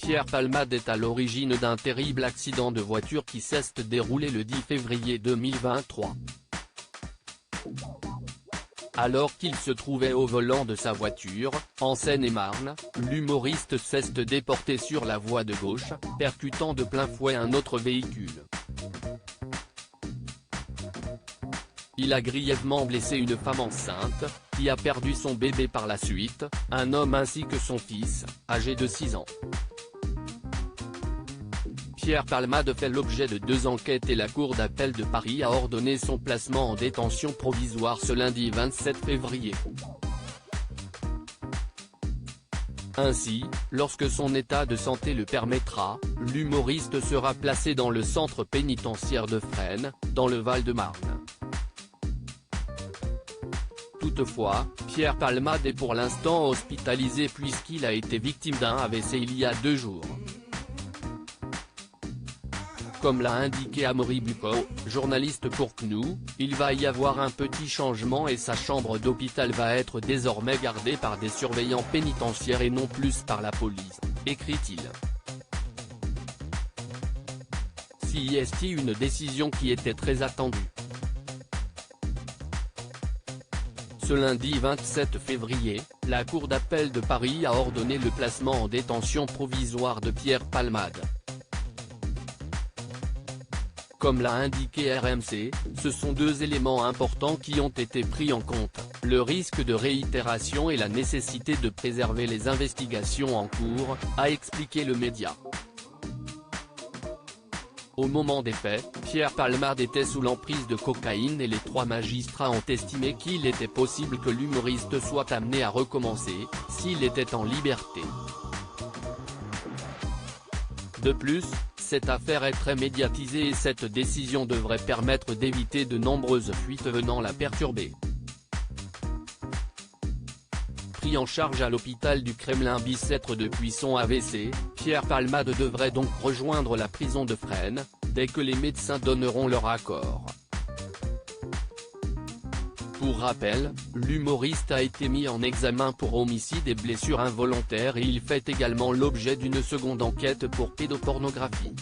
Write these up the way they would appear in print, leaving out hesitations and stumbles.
Pierre Palmade est à l'origine d'un terrible accident de voiture qui s'est déroulé le 10 février 2023. Alors qu'il se trouvait au volant de sa voiture, en Seine-et-Marne, l'humoriste s'est déporté sur la voie de gauche, percutant de plein fouet un autre véhicule. Il a grièvement blessé une femme enceinte, qui a perdu son bébé par la suite, un homme ainsi que son fils, âgé de 6 ans. Pierre Palmade fait l'objet de 2 enquêtes et la Cour d'appel de Paris a ordonné son placement en détention provisoire ce lundi 27 février. Ainsi, lorsque son état de santé le permettra, l'humoriste sera placé dans le centre pénitentiaire de Fresnes, dans le Val-de-Marne. Toutefois, Pierre Palmade est pour l'instant hospitalisé puisqu'il a été victime d'un AVC il y a 2 jours. Comme l'a indiqué Amaury Bucco, journaliste pour CNOO, il va y avoir un petit changement et sa chambre d'hôpital va être désormais gardée par des surveillants pénitentiaires et non plus par la police, écrit-il. C'est une décision qui était très attendue. Ce lundi 27 février, la Cour d'appel de Paris a ordonné le placement en détention provisoire de Pierre Palmade. Comme l'a indiqué RMC, ce sont 2 éléments importants qui ont été pris en compte, le risque de réitération et la nécessité de préserver les investigations en cours, a expliqué le média. Au moment des faits, Pierre Palmade était sous l'emprise de cocaïne et les 3 magistrats ont estimé qu'il était possible que l'humoriste soit amené à recommencer, s'il était en liberté. De plus, cette affaire est très médiatisée et cette décision devrait permettre d'éviter de nombreuses fuites venant la perturber. Pris en charge à l'hôpital du Kremlin-Bicêtre depuis son AVC, Pierre Palmade devrait donc rejoindre la prison de Fresnes, dès que les médecins donneront leur accord. Pour rappel, l'humoriste a été mis en examen pour homicide et blessure involontaire et il fait également l'objet d'une seconde enquête pour pédopornographie.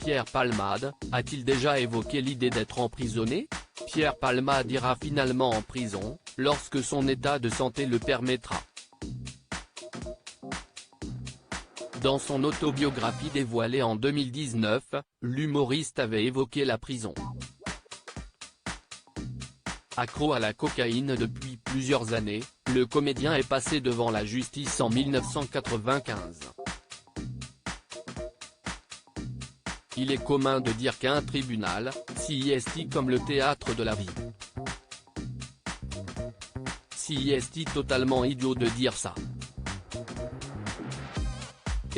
Pierre Palmade, a-t-il déjà évoqué l'idée d'être emprisonné? Pierre Palmade ira finalement en prison, lorsque son état de santé le permettra. Dans son autobiographie dévoilée en 2019, l'humoriste avait évoqué la prison. Accro à la cocaïne depuis plusieurs années, le comédien est passé devant la justice en 1995. Il est commun de dire qu'un tribunal, c'est comme le théâtre de la vie. C'est totalement idiot de dire ça.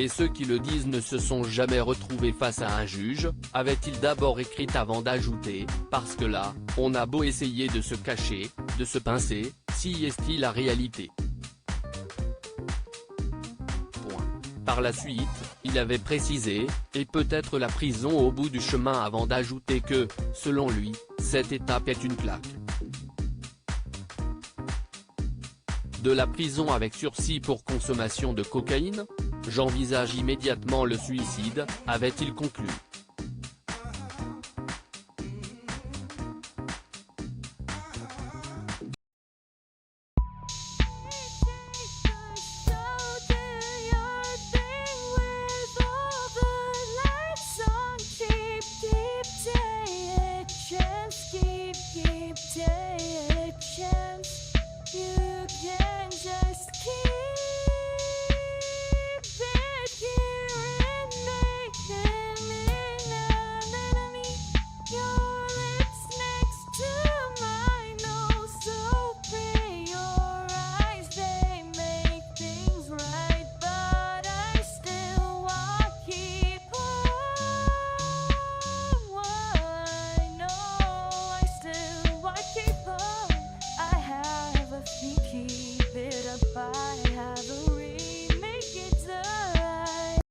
Et ceux qui le disent ne se sont jamais retrouvés face à un juge, avait-il d'abord écrit avant d'ajouter, parce que là, on a beau essayer de se cacher, de se pincer, c'est la réalité. Par la suite, il avait précisé, et peut-être la prison au bout du chemin avant d'ajouter que, selon lui, cette étape est une claque. De la prison avec sursis pour consommation de cocaïne ? J'envisage immédiatement le suicide, avait-il conclu.